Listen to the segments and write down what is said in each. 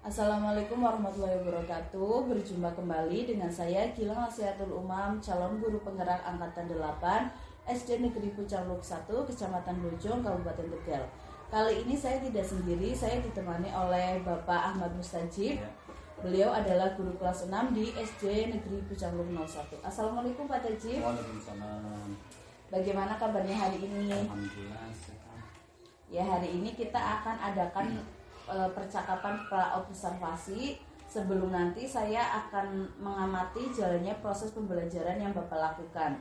Assalamualaikum warahmatullahi wabarakatuh. Berjumpa kembali dengan saya Gilang Nasihatul Umam, calon guru penggerak angkatan 8 SD Negeri Pucang Luhuk 1, Kecamatan Bojong, Kabupaten Tegal. Kali ini saya tidak sendiri, saya ditemani oleh Bapak Ahmad Mustajib. Beliau adalah guru kelas 6 di SD Negeri Pucang Luhuk 01. Assalamualaikum Pak Tajib. Waalaikumsalam. Bagaimana kabarnya hari ini? Alhamdulillah sehat. Ya, hari ini kita akan adakan percakapan pra-observasi. Sebelum nanti saya akan mengamati jalannya proses pembelajaran yang Bapak lakukan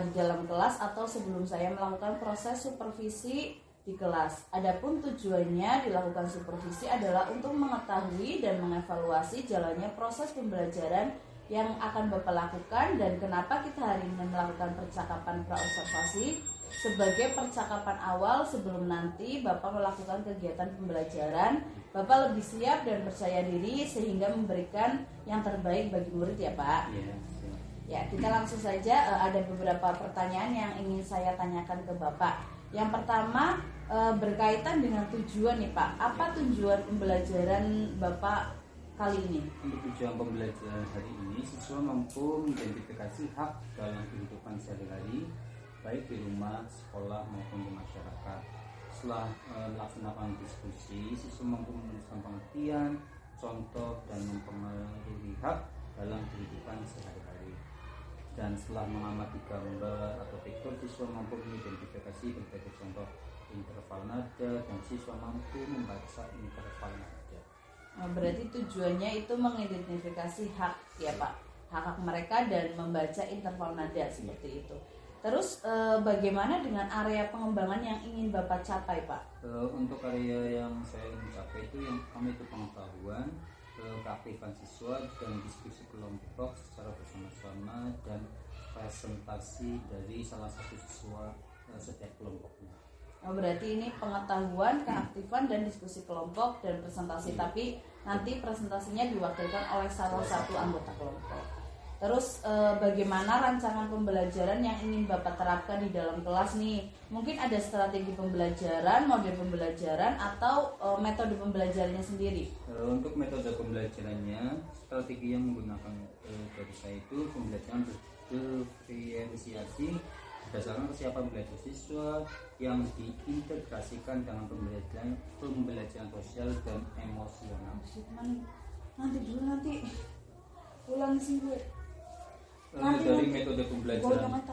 di dalam kelas atau sebelum saya melakukan proses supervisi di kelas. Adapun tujuannya dilakukan supervisi adalah untuk mengetahui dan mengevaluasi jalannya proses pembelajaran yang akan Bapak lakukan. Dan kenapa kita hari ini melakukan percakapan pra-observasi? Sebagai percakapan awal sebelum nanti Bapak melakukan kegiatan pembelajaran, Bapak lebih siap dan percaya diri sehingga memberikan yang terbaik bagi murid ya Pak. Ya, kita langsung saja, ada beberapa pertanyaan yang ingin saya tanyakan ke Bapak. Yang pertama berkaitan dengan tujuan nih Pak. Apa tujuan pembelajaran Bapak kali ini? Untuk tujuan pembelajaran hari ini, siswa mampu mengidentifikasi hak dalam kehidupan sehari-hari, baik di rumah, sekolah maupun di masyarakat. Setelah melaksanakan diskusi, siswa mampu menuliskan pengertian, contoh, dan mempengaruhi hak dalam kehidupan sehari-hari. Dan setelah mengamati gambar atau picture, siswa mampu mengidentifikasi berbagai contoh interval nada, dan siswa mampu membaca interval nada. Berarti tujuannya itu mengidentifikasi hak ya Pak, hak mereka dan membaca interval nada seperti itu. Terus bagaimana dengan area pengembangan yang ingin Bapak capai Pak? Untuk area yang saya ingin capai itu yang pertama itu pengetahuan, keaktifan siswa, dan diskusi kelompok secara bersama-sama, dan presentasi dari salah satu siswa setiap kelompoknya. Berarti ini pengetahuan, keaktifan, dan diskusi kelompok dan presentasi. Tapi nanti presentasinya diwakilkan oleh salah satu anggota kelompok. Terus bagaimana rancangan pembelajaran yang ingin Bapak terapkan di dalam kelas nih? Mungkin ada strategi pembelajaran, model pembelajaran, atau metode pembelajarannya sendiri? Untuk metode pembelajarannya, strategi yang menggunakan dari saya itu pembelajaran berdiferensiasi berdasarkan kesiapan belajar siswa yang diintegrasikan dengan pembelajaran sosial dan emosional. Nanti pulang sih gue. Dari metode pembelajaran.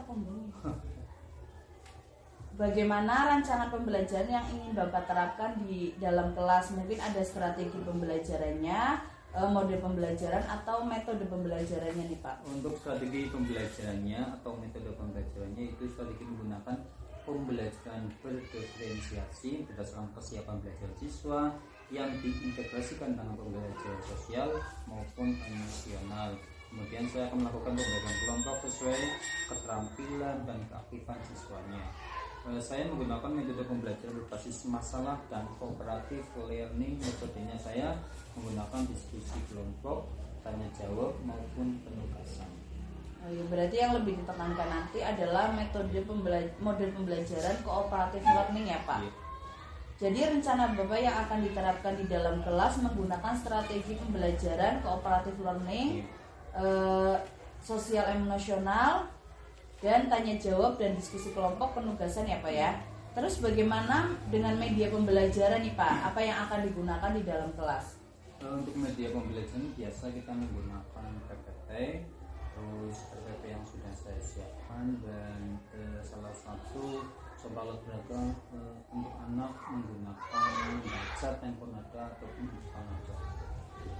Bagaimana rancangan pembelajaran yang ingin Bapak terapkan di dalam kelas? Mungkin ada strategi pembelajarannya, model pembelajaran, atau metode pembelajarannya nih Pak? Untuk strategi pembelajarannya atau metode pembelajarannya itu strategi menggunakan pembelajaran berdiferensiasi berdasarkan kesiapan belajar siswa yang diintegrasikan dengan pembelajaran sosial maupun emosional. Kemudian saya akan melakukan pembelajaran kelompok sesuai keterampilan dan keaktifan siswanya. Saya menggunakan metode pembelajaran berbasis masalah dan cooperative learning. Metodenya saya menggunakan diskusi kelompok, tanya jawab maupun penugasan. Berarti yang lebih ditekankan nanti adalah model pembelajaran cooperative learning ya Pak? Jadi rencana Bapak yang akan diterapkan di dalam kelas menggunakan strategi pembelajaran cooperative learning, sosial emosional, dan tanya jawab dan diskusi kelompok, penugasan ya Pak ya. Terus bagaimana dengan media pembelajaran nih Pak? Apa yang akan digunakan di dalam kelas? Untuk media pembelajaran biasa kita menggunakan PPT, terus PPT yang sudah saya siapkan, dan salah satu soal alat berat untuk anak menggunakan baca tempo nada ataupun buka nada.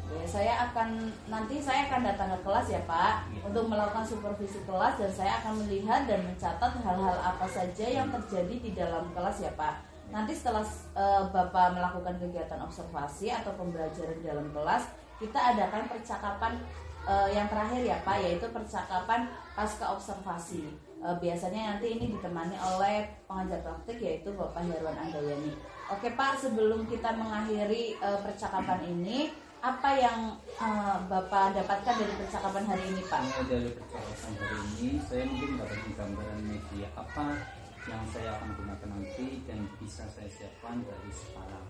Ya, saya akan datang ke kelas ya Pak untuk melakukan supervisi kelas, dan saya akan melihat dan mencatat hal-hal apa saja yang terjadi di dalam kelas ya Pak. Nanti setelah Bapak melakukan kegiatan observasi atau pembelajaran di dalam kelas, kita adakan percakapan yang terakhir ya Pak, yaitu percakapan pasca observasi. Biasanya nanti ini ditemani oleh pengajar praktik yaitu Bapak Herwan Andayani. Oke Pak, sebelum kita mengakhiri percakapan ini, apa yang Bapak dapatkan dari percakapan hari ini Pak? Dari percakapan hari ini saya mungkin mendapatkan gambaran media apa yang saya akan gunakan nanti dan bisa saya siapkan dari sekarang.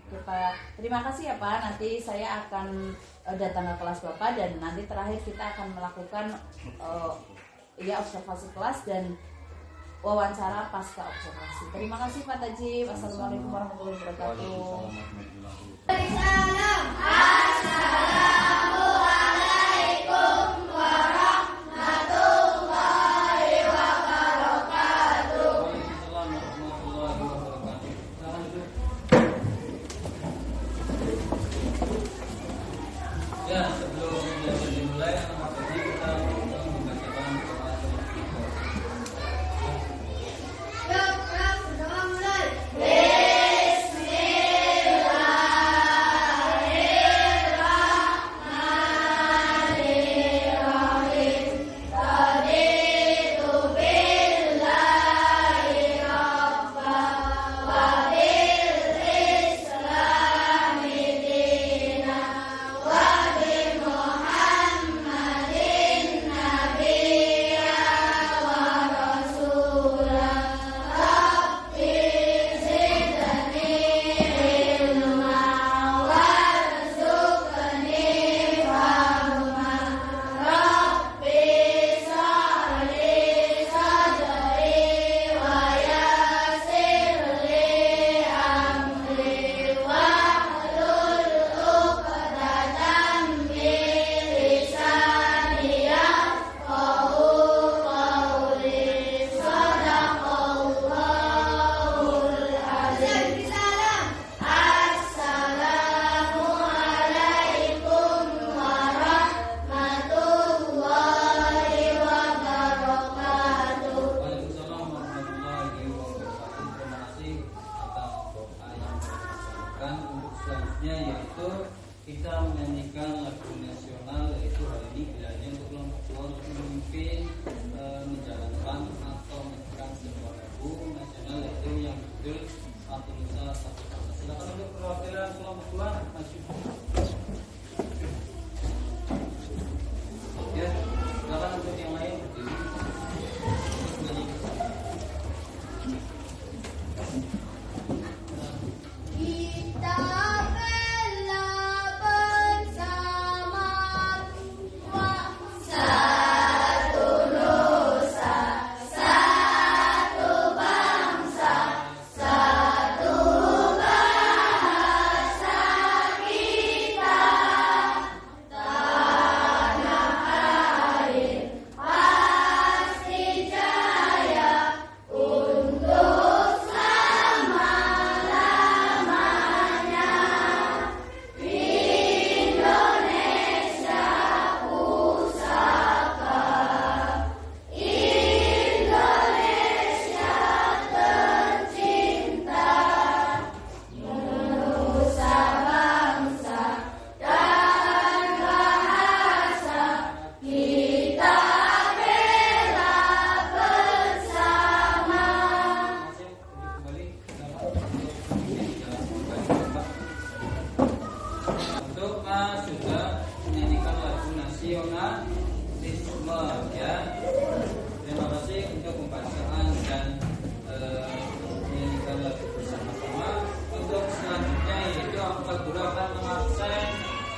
Terima kasih ya Pak. Nanti saya akan datang ke kelas Bapak dan nanti terakhir kita akan melakukan observasi kelas dan wawancara pasca observasi. Terima kasih Pak Tajib. Assalamualaikum warahmatullahi wabarakatuh. Assalamualaikum warahmatullahi wabarakatuh. Ya, sebelum belajar dimulai, maksudnya kita membacakan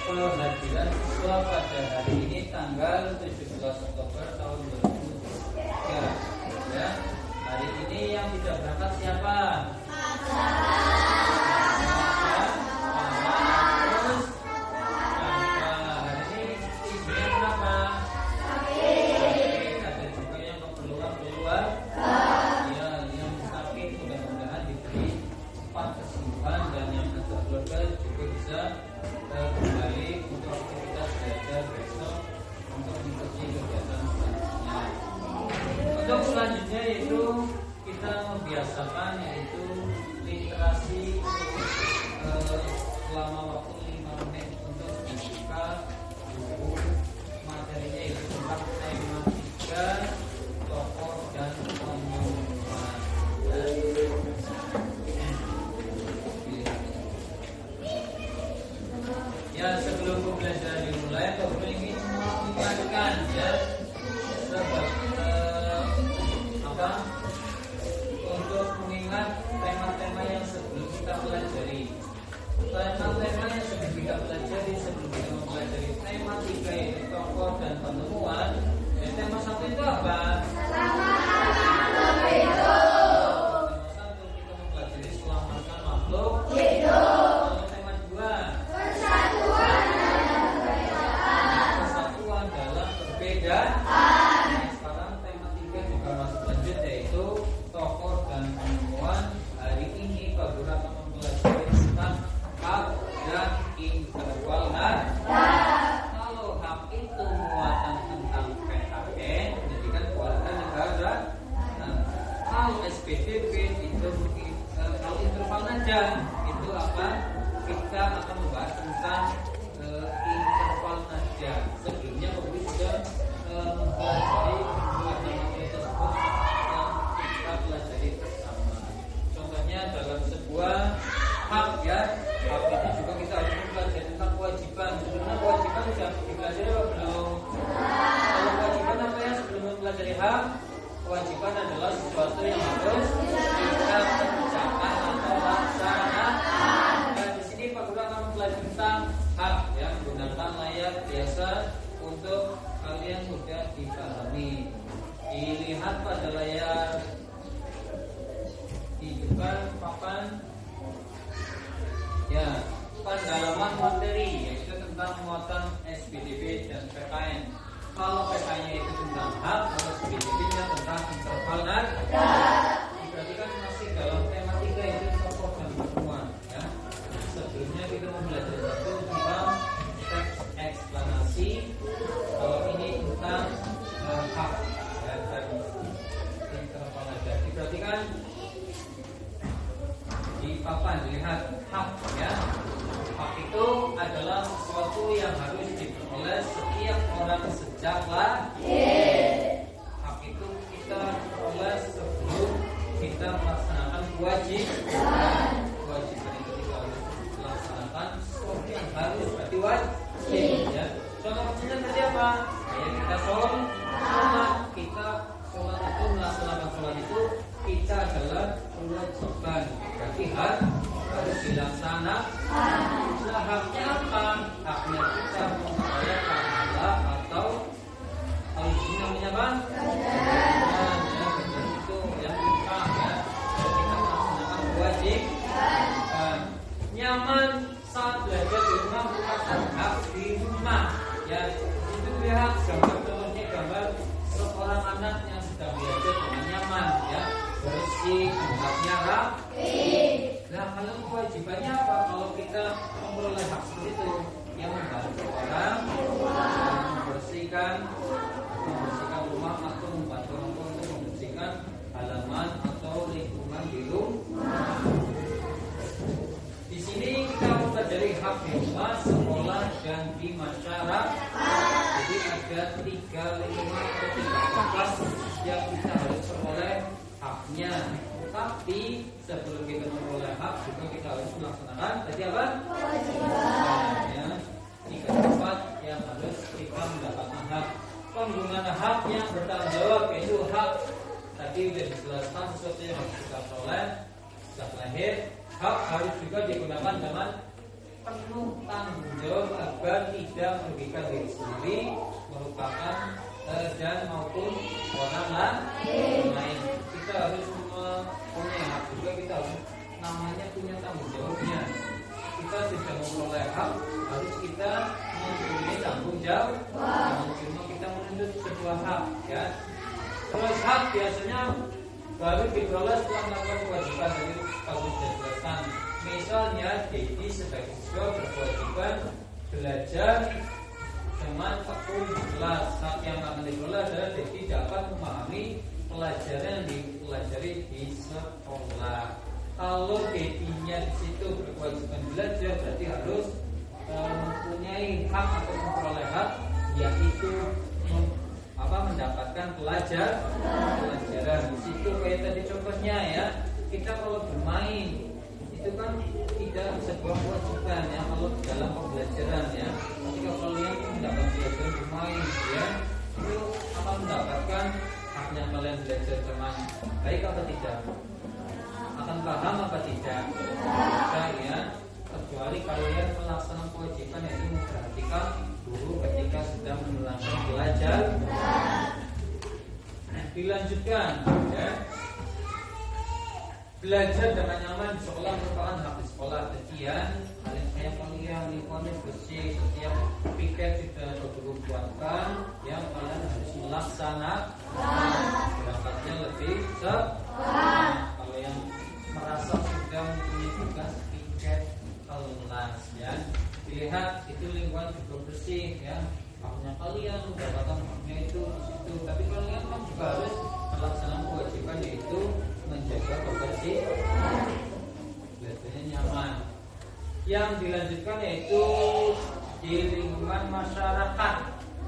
doa kehadiran siswa pada hari ini tanggal 17 Oktober tahun 2023. Ya, hari ini yang tidak berangkat siapa? Untuk selanjutnya yaitu kita membiasakan yaitu literasi selama waktu 5 menit untuk membuka buku materinya yaitu tentang tematika, tokoh dan pengumuman. Ya, sebelum pembelajaran dimulai, Bapak ingin mengingatkan ya untuk mengingat tema-tema yang sebelum kita pelajari. biasa untuk kalian mudah dipahami. Dilihat pada layar, dibuka papan ya, pendalaman materi yaitu tentang muatan SPDB dan PKN. Kalau PKN-nya itu tentang hak, kalau SPDB-nya tentang interval dan berarti kan masih dalam tematika itu tokoh dan pertemuan ya. Sebelumnya kita belajar satu tentang teks eksplanasi, kalau ini tentang hak ya, dan interval aja. Diperhatikan di papan, dilihat hak ya. Hak itu adalah sesuatu yang harus diperoleh setiap orang sejak lahir. Hak itu kita peroleh sebelum kita melaksanakan kewajiban. Kewajiban itu kita harus melaksanakan sesuatu yang harus berarti wajib ya. Contoh kecilnya tadi apa? Kayak kita sholat, sholat itu melaksanakan sholat itu kita adalah kewajiban. Berarti harus dilaksanakan. Nah, haknya apa? Haknya kita memperoleh pahala atau kalau di sini namanya apa? Itu yang kita ya. Kalau kita melaksanakan kewajiban. Nyaman saat belajar di rumah merupakan hak di rumah. Ya, itu lihat gambar contohnya, gambar seorang anak yang sedang belajar dengan nyaman ya, bersih, tempatnya rapi. Nah, kalau kewajibannya apa? Kalau kita memperoleh hak seperti itu, yang membantu orang, membersihkan rumah atau membantu orang tua untuk membersihkan halaman atau lingkungan di rumah. Di sini kita mempelajari hak di rumah, sekolah, dan di masyarakat. Jadi ada 3 lingkungan atau 3 tempat yang kita harus peroleh haknya. Tapi sebelum kita memperoleh hak juga kita harus melaksanakan tadi apa? Kewajiban. Ya, 3 tempat yang harus kita mendapatkan hak. Penggunaan hak yang bertanggung jawab yaitu hak tadi sudah dijelaskan sesuatu yang harus kita peroleh sejak lahir. Hak harus juga digunakan dengan penuh tanggung jawab agar tidak merugikan diri sendiri, merupakan dan maupun orang lain. Kita harus punya hak juga, kita harus namanya punya tanggung jawabnya. Kita sudah memperoleh hak, harus kita mempunyai tanggung jawab. Jangan cuma kita menuntut sebuah hak ya. Terus hak biasanya baru diperoleh setelah melakukan kewajiban. Jadi kalau sudah jelaskan, misalnya Dedi sebagai siswa berkewajiban belajar dengan tekun di kelas. Hak yang akan diperoleh adalah Dedi dapat memahami pelajaran yang dipelajari di sekolah. Kalau Dedinya di situ berkewajiban belajar, berarti harus mempunyai hak atau memperoleh hak, yaitu mendapatkan pelajaran. Di situ kayak tadi contohnya ya, kita kalau bermain itu kan tidak sebuah kewajiban ya kalau dalam pembelajaran ya. Ketika kalian mendapat belajar bermain ya, itu akan mendapatkan haknya kalian belajar dengan baik atau tidak, akan paham apa tidak, ya. Kecuali kalian melaksanakan kewajiban yaitu memperhatikan guru ketika sedang menerangkan belajar. Dilanjutkan ya. Belajar dengan nyaman di sekolah merupakan hak di sekolah. Kemudian kalian lingkungan bersih, setiap piket sudah guru buatkan, yang kalian harus melaksanakan. Berangkatnya lebih cepat. Kalau yang merasa sudah mempunyai tugas piket kelas ya, dilihat itu lingkungan juga bersih ya. Haknya kalian mendapatkan haknya itu di situ. Tapi kalian kan juga harus melaksanakan kewajiban yaitu menjaga kebersihan. Belajarnya nyaman. Yang dilanjutkan yaitu di lingkungan masyarakat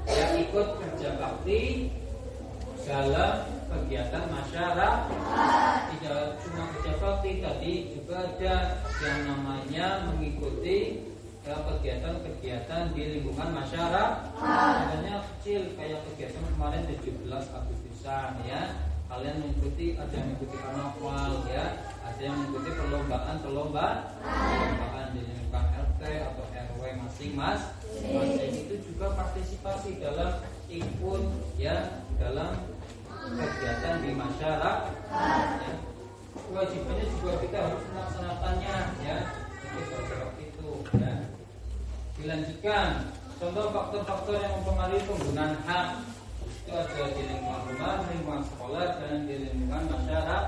yang ikut kerja bakti dalam kegiatan masyarakat. Tidak cuma kerja bakti, tadi juga ada yang namanya mengikuti kegiatan-kegiatan di lingkungan masyarakat. Contohnya kecil kayak kegiatan kemarin 17 Agustusan ya. Kalian mengikuti, ada yang mengikuti karnaval ya, ada yang mengikuti perlombaan di lingkungan RT atau RW masing-masing. Itu juga berpartisipasi dalam ikut ya dalam kegiatan di masyarakat. Ya. Kewajibannya juga kita harus melaksanakannya ya. Seperti itu. Ya. Dilanjutkan, contoh faktor-faktor yang mempengaruhi penggunaan hak itu ada di lingkungan rumah, lingkungan sekolah, dan di lingkungan masyarakat.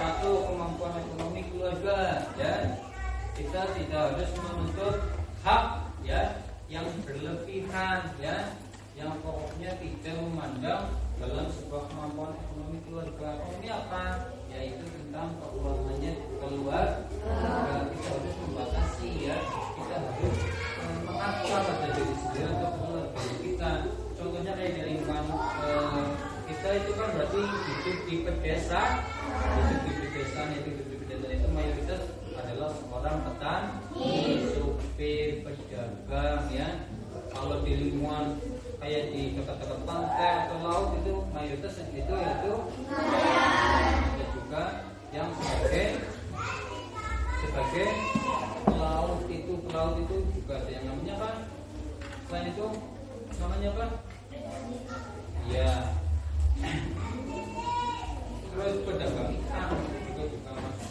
Satu, kemampuan ekonomi keluarga ya. Kita tidak harus menuntut hak ya yang berlebihan ya, yang pokoknya tidak memandang dalam sebuah kemampuan ekonomi keluarga. Ini apa? Yaitu tentang keuangannya keluar. Kita harus membatasi ya. Kita harus mengatur pada diri sendiri atau keluarga kita. Contohnya kayak di lingkungan kita itu kan berarti hidup di pedesaan. Hidup di pedesaan itu mayoritas adalah seorang petani, supir, pedagang ya. Kalau di lingkungan kayak di dekat-dekat pantai atau laut itu mayoritas yang itu yaitu ada juga yang sebagai pelaut itu juga ada yang namanya apa? Selain itu namanya apa? Ya. Terus pedagang ikan itu juga masuk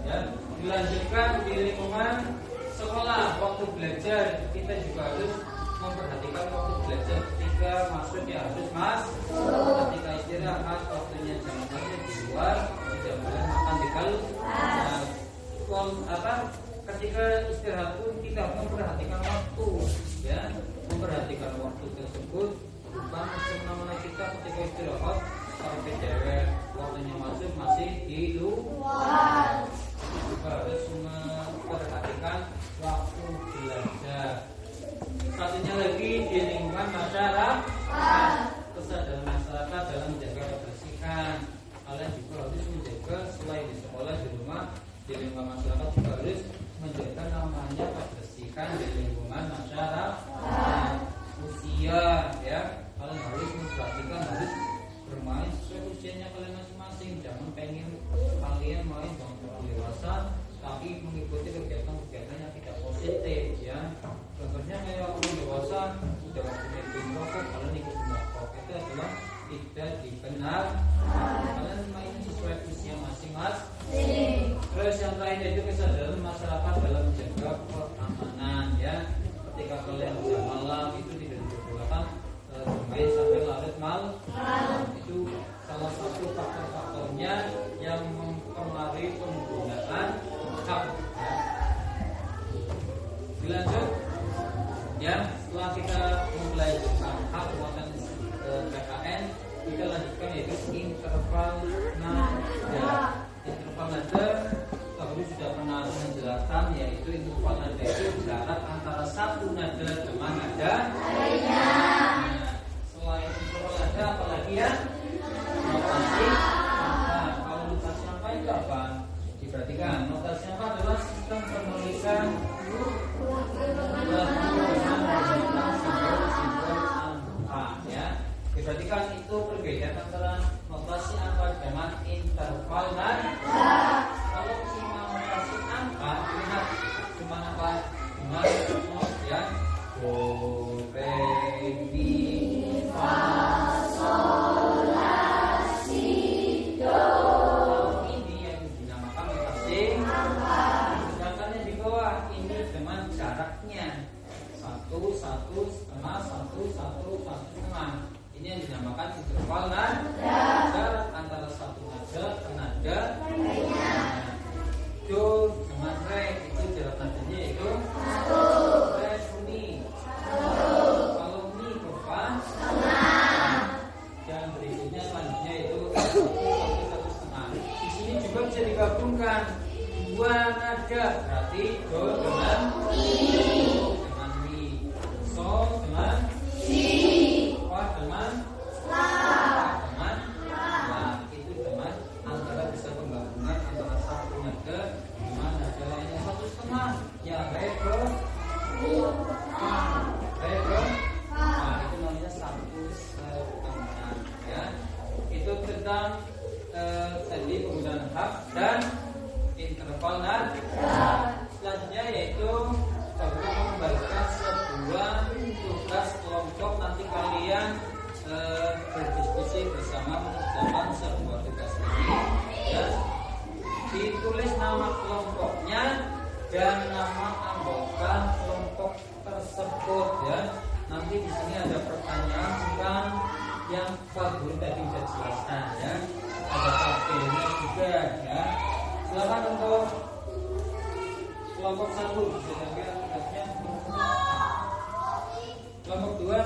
ya. Dilanjutkan di lingkungan sekolah, waktu belajar kita juga harus memperhatikan waktu belajar. Ketika masuk ya harus ketika istirahat waktunya jangan sampai di luar, tidak boleh makan di ketika istirahat pun kita memperhatikan waktu ya, memperhatikan waktu tersebut. Bukan semena-mena kita ketika istirahat sampai cewek waktunya masuk masih di luar. Juga harus memperhatikan waktu belajar. Satunya lagi di lingkungan masyarakat, kesadaran masyarakat dalam menjaga kebersihan. Kalian juga harus menjaga selain di sekolah, di rumah, di lingkungan masyarakat juga harus menjaga namanya kebersihan di lingkungan masyarakat. Usia ya, kalian harus memperhatikan, harus bermain sesuai usianya kalian masing-masing. Jangan pengen kalian main jangan dewasa tapi mengikuti kegiatan-kegiatan yang tidak positif ya. Contohnya kayak orang dewasa sudah waktunya merokok, kalian ikut merokok, itu adalah tidak dikenal. Kalian main sesuai usia masing-masing. Terus yang lain itu kesadaran masyarakat dalam menjaga keamanan ya. Ketika kalian jam malam itu tidak diperbolehkan bermain sampai larut malam. Itu salah satu faktor-faktornya yang mempengaruhi penggunaan hak ya. Dilanjut ya, setelah kita mulai tentang hak muatan PKN, kita lanjutkan yaitu interval nada. Interval nada tadi sudah pernah menjelaskan, yaitu interval nada itu jarak antara satu nada dengan nada lainnya. Selain interval nada apalagi ya? Notasi angka. Kalau notasi angka itu apa? Diperhatikan, notasi angka adalah sistem penulisan diperhatikan itu perbedaan antara notasi angka dengan interval nada. Kalau cuma notasi angka, lihat cuma apa? Cuma not ya. Do, re, mi, fa, sol, la, si, do. Ini yang dinamakan notasi angka. Sedangkan yang di bawah ini dengan jaraknya 1, 1, setengah, 1, 1, 1, setengah. Ini yang dinamakan interval nada. Jarak antara satu nada ke nada lainnya. Do dengan re itu jarak nadanya yaitu 1. Re mi 1. Kalau mi ke fa setengah. Dan berikutnya selanjutnya itu 1 setengah. Di sini juga bisa digabungkan dua nada, berarti do dengan mi, sol dengan si, fa dengan la, itu dengan antara bisa ya. Nanti di sini ada pertanyaan tentang yang Pak Guru tadi sudah jelaskan ya. Ada tabelnya juga ya. Silakan untuk kelompok 1 bisa diambil tugasnya. Kelompok 2,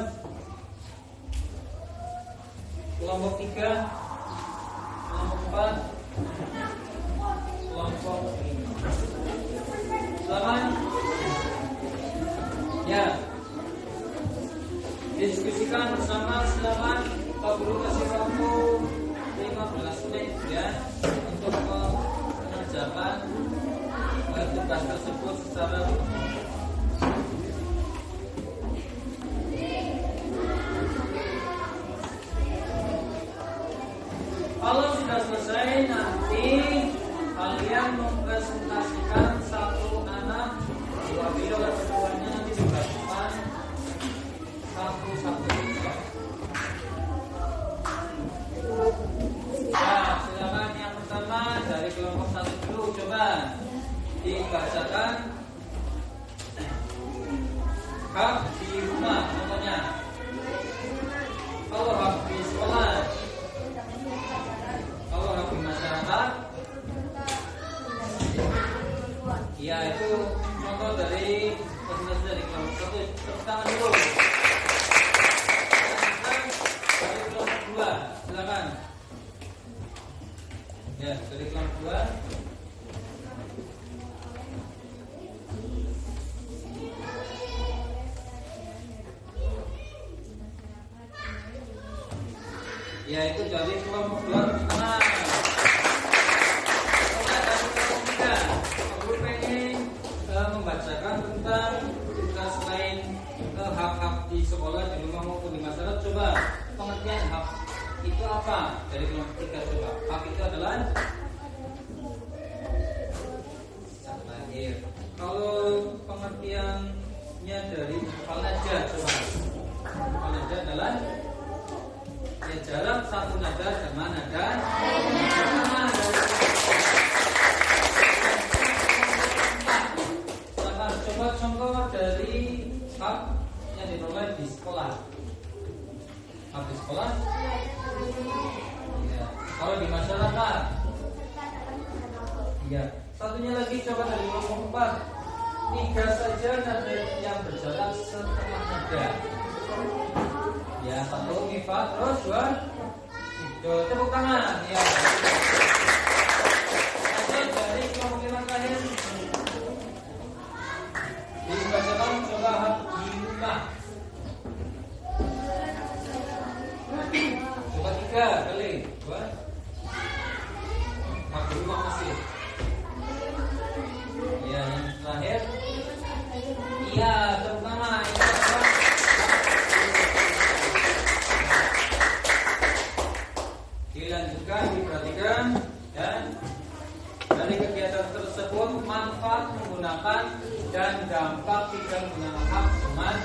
kelompok 3, kelompok 4, kelompok 5. Silakan. Ya. Diskusikan bersama, silakan. Pak Guru kasih waktu 15 menit ya untuk mengerjakan tugas tersebut secara kalau sudah selesai nanti kalian mempresentasikan satu anak dua video keduanya nanti dibagikan satu-satu ya. Ya, silakan yang pertama dari kelompok 1 dulu, coba dibacakan hak di rumah contohnya. Kalau hak di sekolah, kalau hak di masyarakat, ya itu contoh dari presentasi dari kelompok 1. Tepuk tangan dulu. Dari kelompok 2, silakan. Ya, dari kelompok 2. Ya, itu dari kelompok 2 tengah. Oke, dari kelompok 3. Aku pengen membacakan tentang tugas lain hak-hak di sekolah, di rumah maupun di masyarakat. Coba pengertian hak itu apa? Dari kelompok 3 coba. Hak itu adalah hak lahir. Kalau pengertiannya dari Falaja coba. Falaja adalah ya jarak satu nada sama nada sama dari coba contoh dari hak yang diperoleh di sekolah. Hak di sekolah ya. Kalau di masyarakat ya. Satunya lagi coba dari kelompok 4. 3 saja nada yang berjarak setengah nada. Ya, 1 mifat, terus 2 do. Tepuk tangan ya. Lanjut dari kelompok 5 terakhir. Dibacakan coba hak di rumah. Coba 3 kali 2. Hak di rumah masih. Ya, yang terakhir. Iya, tepuk tangan. Dilanjutkan, diperhatikan dan dari kegiatan tersebut manfaat menggunakan dan dampak tidak menggunakan hak teman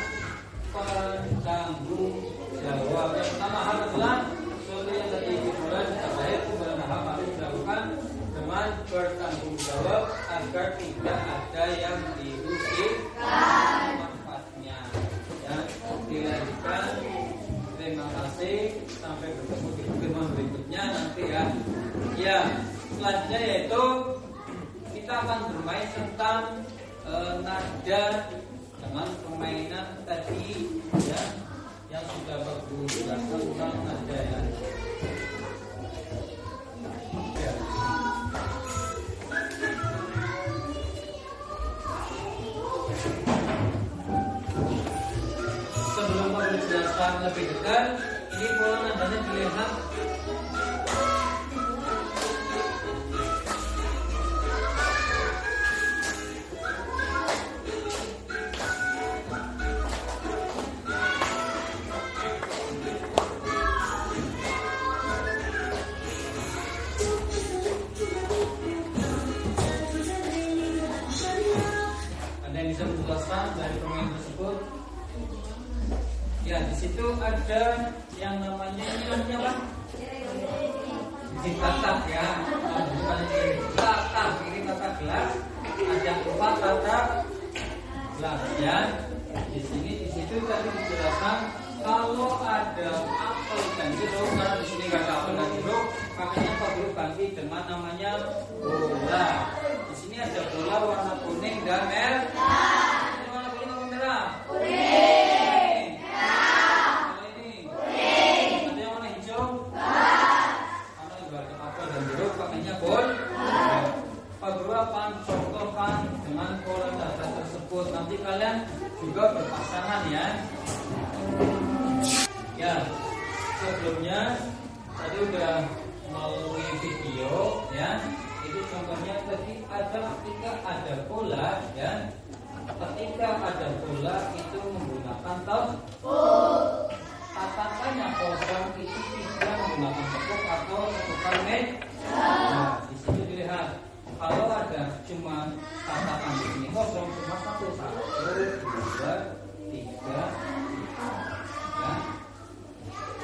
penanggung jawab. Yang pertama hal adalah sesuatu yang tadi dimulai sejak lahir kemudian hak harus dilakukan dengan bertanggung jawab agar tidak ada yang dirugikan manfaatnya. Dan dilanjutkan. Terima kasih, sampai bertemu di pertemuan berikutnya nanti ya. Ya, selanjutnya yaitu kita akan bermain tentang nada dengan permainan tadi ya, yang sudah bagus jelaskan tentang nada ya. Ya. Sebelum aku jelaskan lebih detail, ini pola nadanya dilihat. Ada yang bisa menjelaskan dari permainan tersebut? Ya, di situ ada yang namanya ini namanya apa? Tatap ya. Bukan tatap, ini tata gelas. Ada 4 tata gelas ya. Di sini di situ tadi dijelaskan kalau ada apel dan jeruk, karena di sini nggak ada apel dan jeruk, makanya Pak Guru ganti dengan namanya bola. Di sini ada bola warna kuning dan merah. Ini warna kuning atau merah? Kuning. Kalau ini? Kuning. Ada yang warna hijau? Karena nggak ada apel dan jeruk, makanya bola. Pak Guru akan contohkan dengan pola data tersebut. Nanti kalian juga berpasangan ya. Ya, sebelumnya tadi udah melalui video ya. Itu contohnya tadi ada ketika ada bola ya. Ketika ada bola itu menggunakan tepuk. Tatakannya kosong itu tidak menggunakan tepuk atau tepukan meja. Nah, di sini dilihat. Kalau ada cuma tatakan di sini kosong, cuma satu, dua, tiga, ya.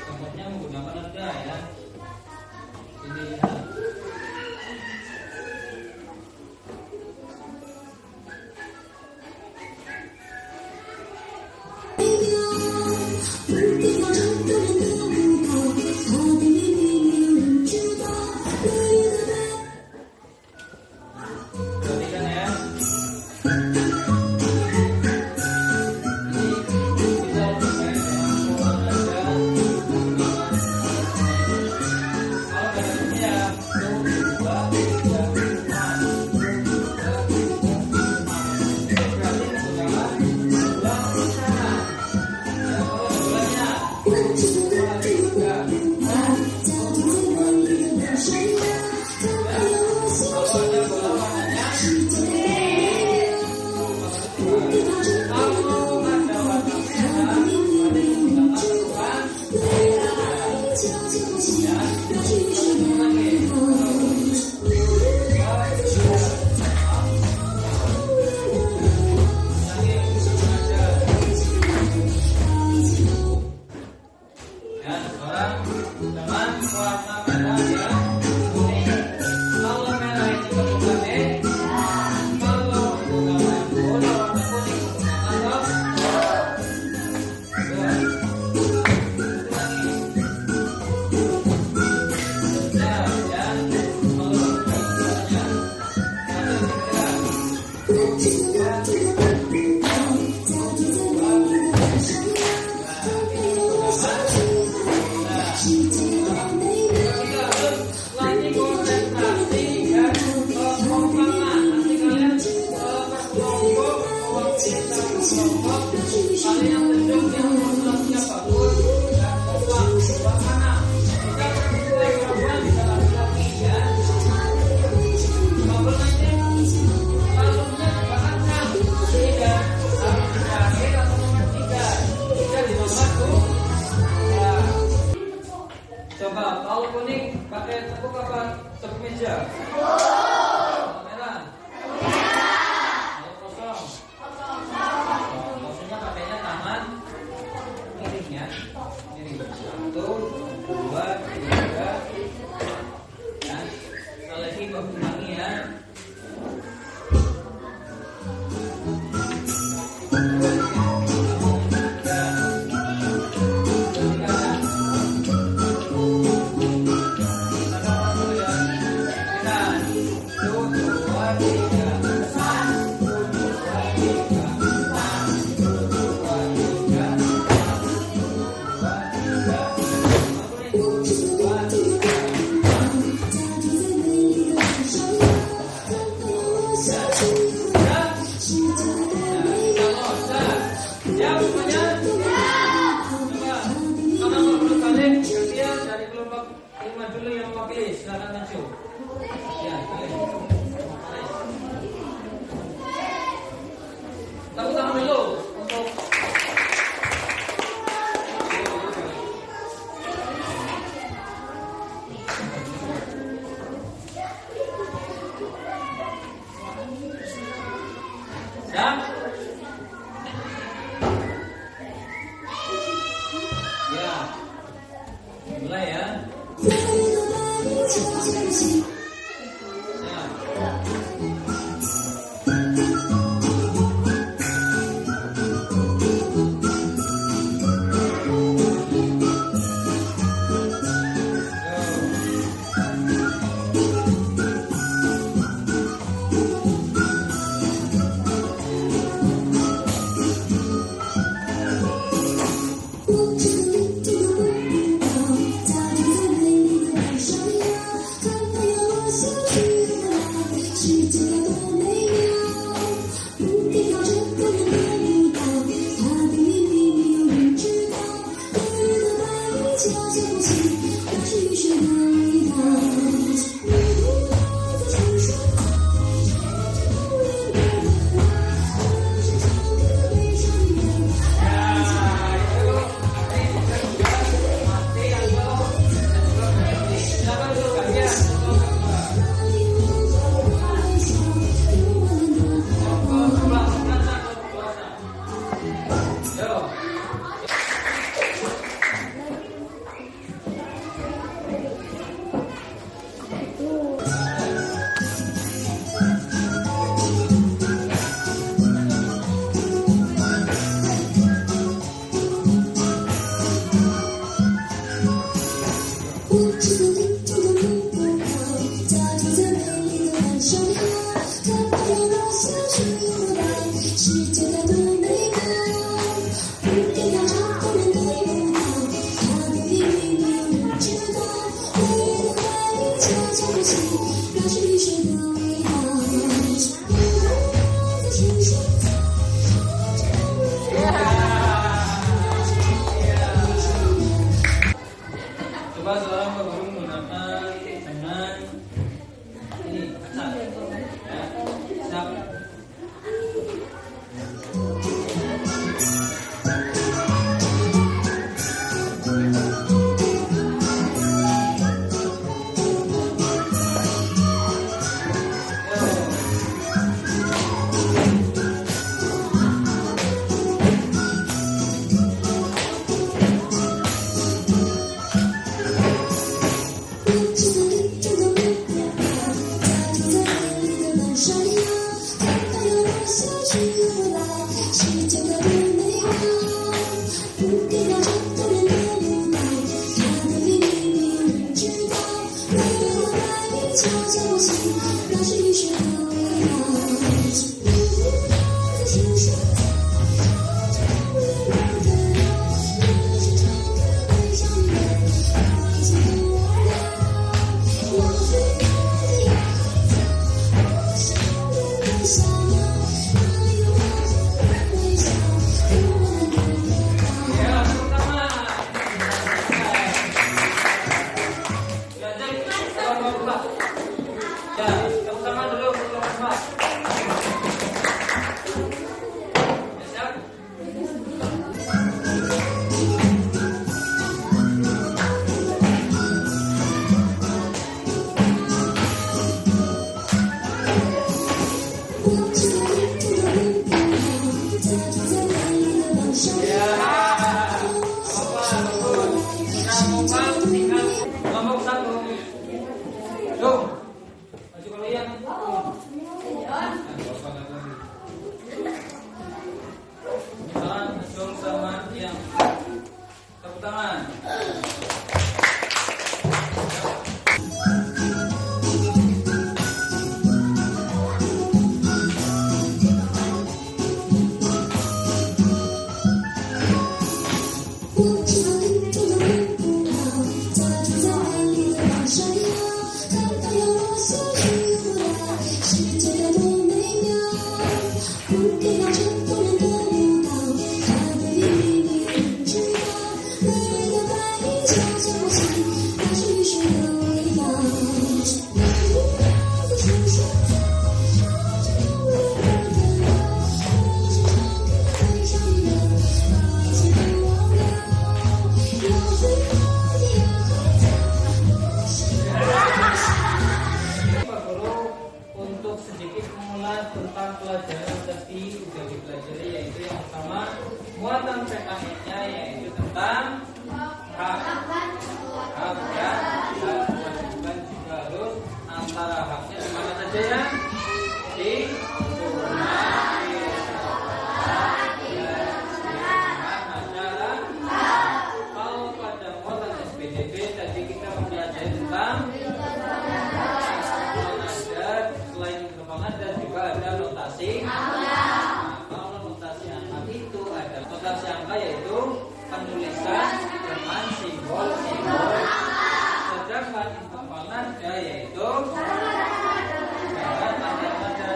Contohnya menggunakan nada ya. Ini lihat. Perhatikan ya. Coba kalau kuning pakai tepuk apa? Tepuk meja. Kalau merah. Kalau kosong. Kosongnya pakainya tangan miring ya. Miring. 1, 2, 3. Ya. Sekali lagi Bapak ulangi ya. Mulai ya. Tentang pelajaran tadi sudah dipelajari, yaitu yang pertama muatan PKN-nya, yaitu tentang hak ya, dan kewajiban juga harus antara haknya di mana saja ya, di turunan kalau pada muatan SPDB tadi kita mempelajari tentang dan juga ada notasi. Nah, kalau notasi angka itu ada notasi angka yaitu penulisan dengan simbol-simbol. Sedangkan interval nada yaitu nada-nada lainnya.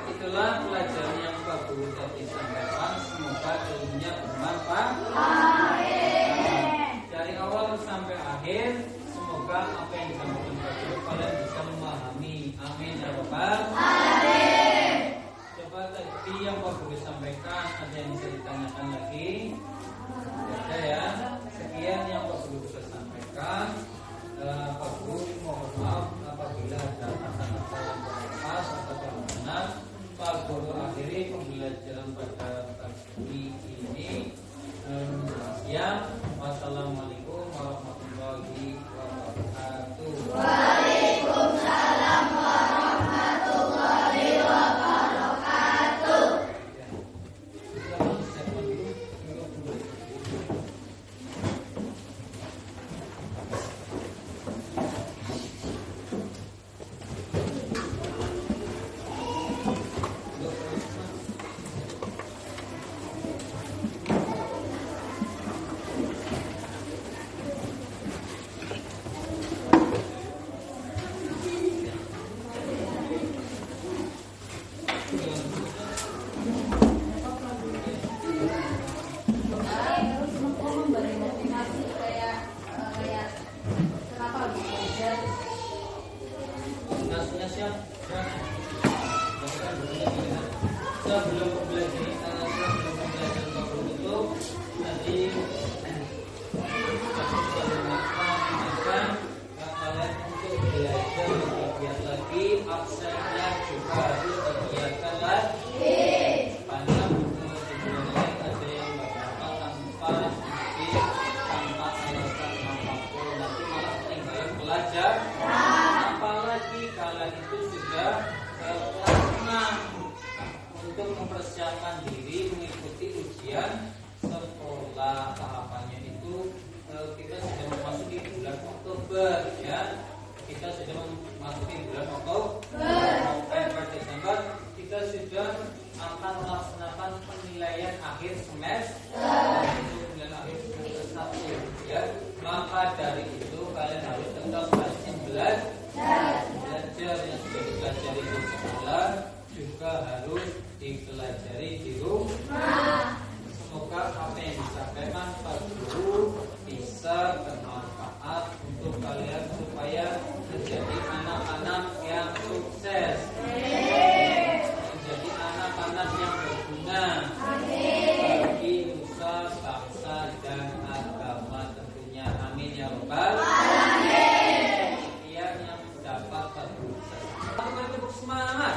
Itulah pelajaran yang Pak Guru tadi sampaikan. Semoga ilmunya bermanfaat. Dari awal sampai akhir, semoga apa yang disampaikan Pak Guru kalian bisa memahami. Amin ya Rabbal alamin. Coba tadi yang Pak Guru sampaikan, ada yang bisa ditanyakan lagi? Ada ya. Sekian yang Pak Guru bisa sampaikan. Pak Guru mohon maaf apabila ada kata-kata yang kurang pas atau kurang benar. Pak Guru akhiri pembelajaran pada pagi ini. Sekian. Wassalamualaikum warahmatullahi wabarakatuh. Waalaikumsalam warahmatullahi wabarakatuh. Ya. penilaian akhir semester penilaian akhir semester 1 ya. Maka dari itu kalian harus tetap rajin belajar yang sudah dipelajari di sekolah juga harus dipelajari di rumah. Semoga apa yang disampaikan Pak Guru bisa bermanfaat untuk kalian supaya menjadi anak-anak yang sukses, menjadi anak-anak yang berguna bagi nusa, bangsa, dan agama tentunya. Amin ya rabbal alamin. Demikian yang dapat Pak Guru sampaikan. Tepuk semangat.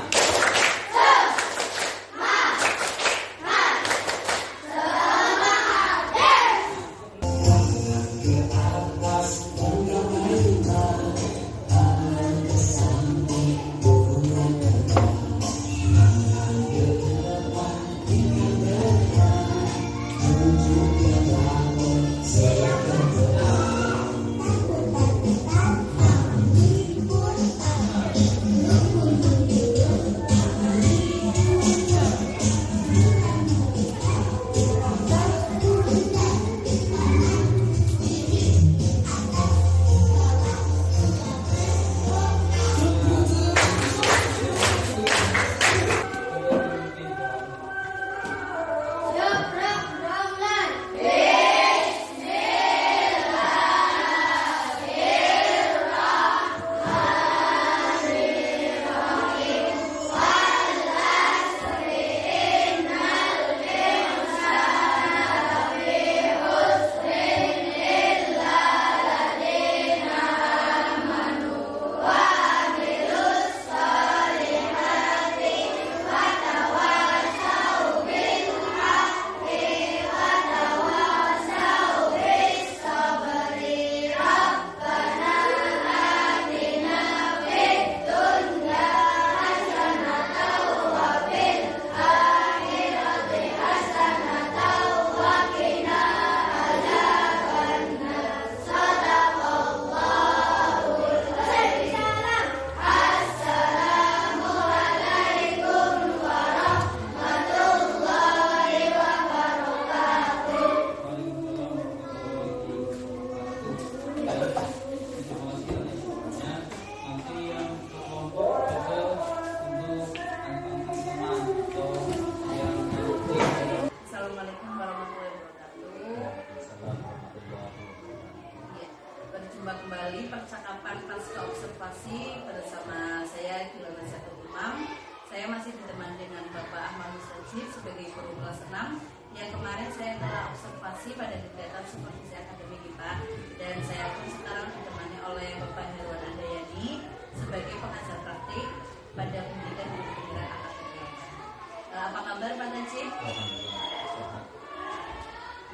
Kembali percakapan pasca observasi bersama saya Gilana Syatul Imam. Saya masih ditemani dengan Bapak Ahmad Mustajib sebagai guru kelas 6 yang kemarin saya telah observasi pada kegiatan supervisi akademik kita, dan saya pun sekarang ditemani oleh Bapak Herwan Andayani sebagai pengajar praktik pada pendidikan dan pembinaan akademik. Apa kabar Pak Najib?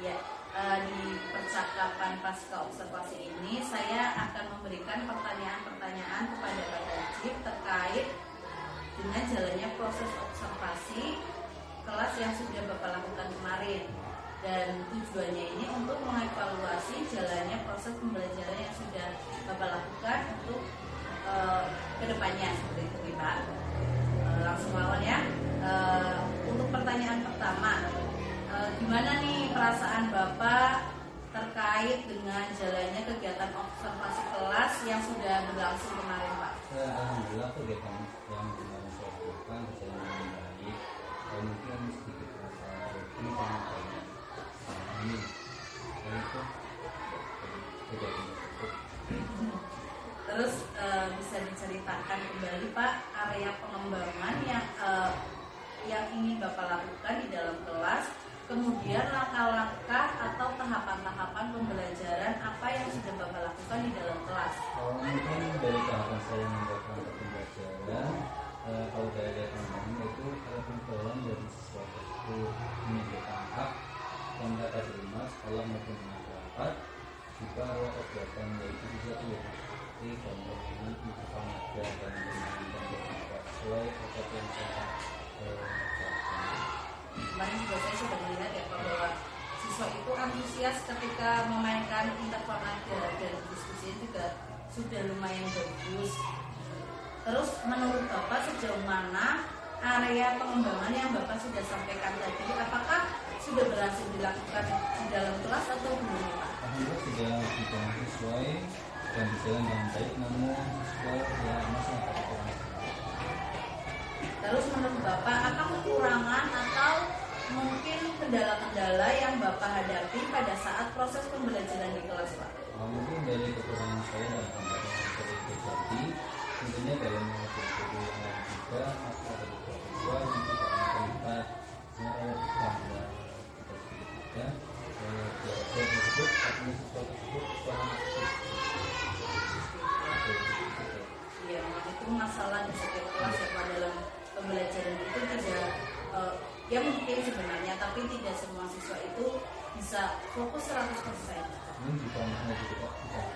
Ya. Di percakapan pasca observasi ini saya akan memberikan pertanyaan-pertanyaan kepada Pak Najib terkait dengan jalannya proses observasi kelas yang sudah Bapak lakukan kemarin, dan tujuannya ini untuk mengevaluasi jalannya proses pembelajaran yang sudah Bapak lakukan untuk kedepannya seperti itu Pak. Langsung awal ya. Untuk pertanyaan pertama, gimana nih perasaan Bapak terkait dengan jalannya kegiatan observasi kelas yang sudah berlangsung kemarin Pak? Alhamdulillah kegiatan yang kemarin saya lakukan berjalan dengan baik. Mungkin sedikit rasa ini karena ini itu kejadian tersebut. Terus bisa diceritakan kembali Pak area pengembangan yang ingin Bapak lakukan di dalam kelas, kemudian langkah-langkah atau tahapan-tahapan pembelajaran apa yang sudah Bapak lakukan di dalam kelas? Mungkin dari tahapan saya melakukan pembelajaran, kalau dari pengembangan itu pengetahuan dari siswa tersebut menunjukkan hak yang dapat terima sekolah maupun masyarakat jika kegiatan yaitu bisa seperti pembangunan untuk pengajar dan pembangunan sesuai apa yang saya kemarin juga saya sudah melihat ya Pak bahwa siswa itu antusias ketika memainkan interferensi dan diskusi juga sudah lumayan bagus. Terus menurut Bapak sejauh mana area pengembangan yang Bapak sudah sampaikan tadi, apakah sudah berhasil dilakukan di dalam kelas atau belum ya, Pak? Alhamdulillah sudah berjalan sesuai dan berjalan dengan baik, namun siswa ya masih ada kekurangan. Terus menurut Bapak, apa kekurangan atau mungkin kendala-kendala yang Bapak hadapi pada saat proses pembelajaran di kelas, Pak? Mungkin dari kekurangan saya dalam pembelajaran seperti tadi, tentunya dalam mengajar guru yang lain juga masih ada beberapa siswa yang tidak terlibat sebenarnya bangga kita juga belajar tersebut artinya siswa tersebut sangat Iya, memang itu masalah di setiap kelas ya Pak, dalam pembelajaran itu tidak ya mungkin sebenarnya, tapi tidak semua siswa itu bisa fokus 100%. ini juga makna juga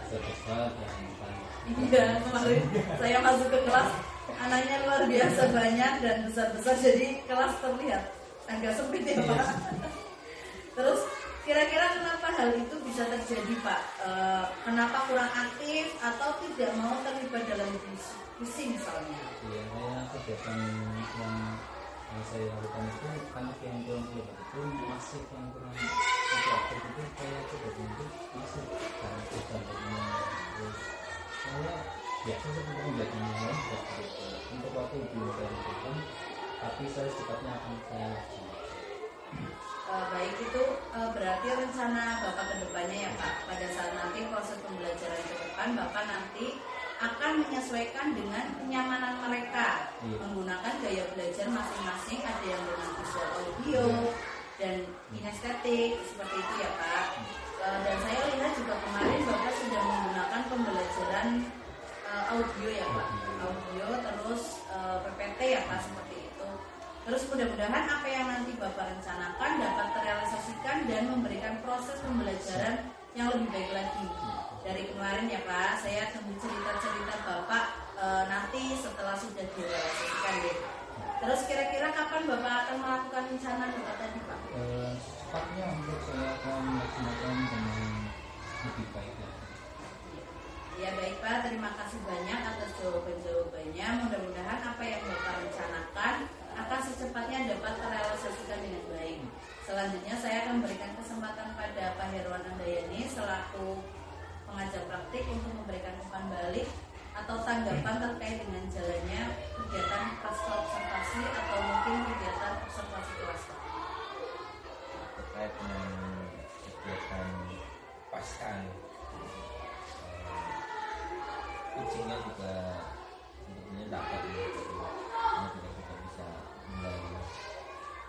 bisa besar yang bukan. Iya, kemarin saya masuk ke kelas, anaknya luar biasa banyak dan besar-besar, jadi kelas terlihat agak sempit ya Pak. Terus kira-kira kenapa hal itu bisa terjadi Pak? Kenapa kurang aktif atau tidak mau terlibat dalam diskusi misalnya? Iya, saya kegiatan yang saya lakukan itu anak yang kurang terlibat itu masih yang kurang aktif itu saya kegiatan itu masih karena kegiatannya terus saya biasa seperti belajar yang lain juga untuk waktu belum saya lakukan, tapi saya sikapnya akan saya lakukan. Baik, itu berarti rencana Bapak ke depannya ya Pak, pada saat nanti proses pembelajaran ke depan Bapak nanti akan menyesuaikan dengan kenyamanan mereka, menggunakan gaya belajar masing-masing, ada yang dengan visual audio dan kinestetik seperti itu ya Pak. Dan saya lihat juga kemarin Bapak sudah menggunakan pembelajaran audio ya Pak, audio terus PPT ya Pak, seperti itu. Terus mudah-mudahan apa yang nanti Bapak rencanakan dapat terrealisasikan dan memberikan proses pembelajaran yang lebih baik lagi. Dari kemarin ya Pak, saya tunggu cerita-cerita Bapak nanti setelah sudah direalisasikan deh. Terus kira-kira kapan Bapak akan melakukan rencana Bapak tadi Pak? Secepatnya untuk saya akan melaksanakan dengan lebih baik lagi. Ya baik Pak, terima kasih banyak atas jawaban-jawabannya. Mudah-mudahan apa yang Bapak rencanakan akan secepatnya dapat terrealisasikan dengan baik. Selanjutnya saya akan berikan kesempatan pada Pak Herwan Andayani selaku pengajar praktik untuk memberikan umpan balik atau tanggapan terkait dengan jalannya kegiatan pasca observasi atau mungkin kegiatan observasi kelas. Terkait dengan kegiatan pasca kucingnya juga sebetulnya dapat karena kita juga bisa mulai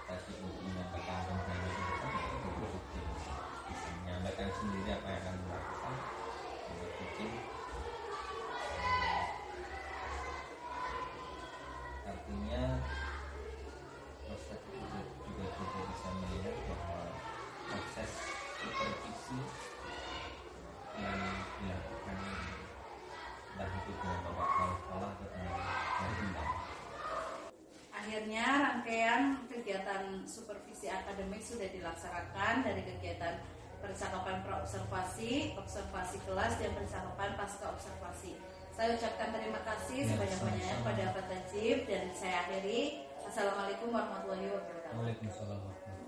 tadi untuk menyampaikan tentang itu kucing bisa menyampaikan sendiri apa yang akan dilakukan untuk kucing. Artinya proses itu juga bisa melihat bahwa proses supervisi yang dilakukan entah itu dengan bapak kepala sekolah atau dengan pembina. Akhirnya rangkaian kegiatan supervisi akademik sudah dilaksanakan dari kegiatan percakapan praobservasi, observasi kelas, dan percakapan pasca observasi. Saya ucapkan terima kasih sebanyak-banyaknya kepada Pak Tajib dan saya akhiri. Assalamualaikum warahmatullahi wabarakatuh. Waalaikumsalam warahmatullahi wabarakatuh.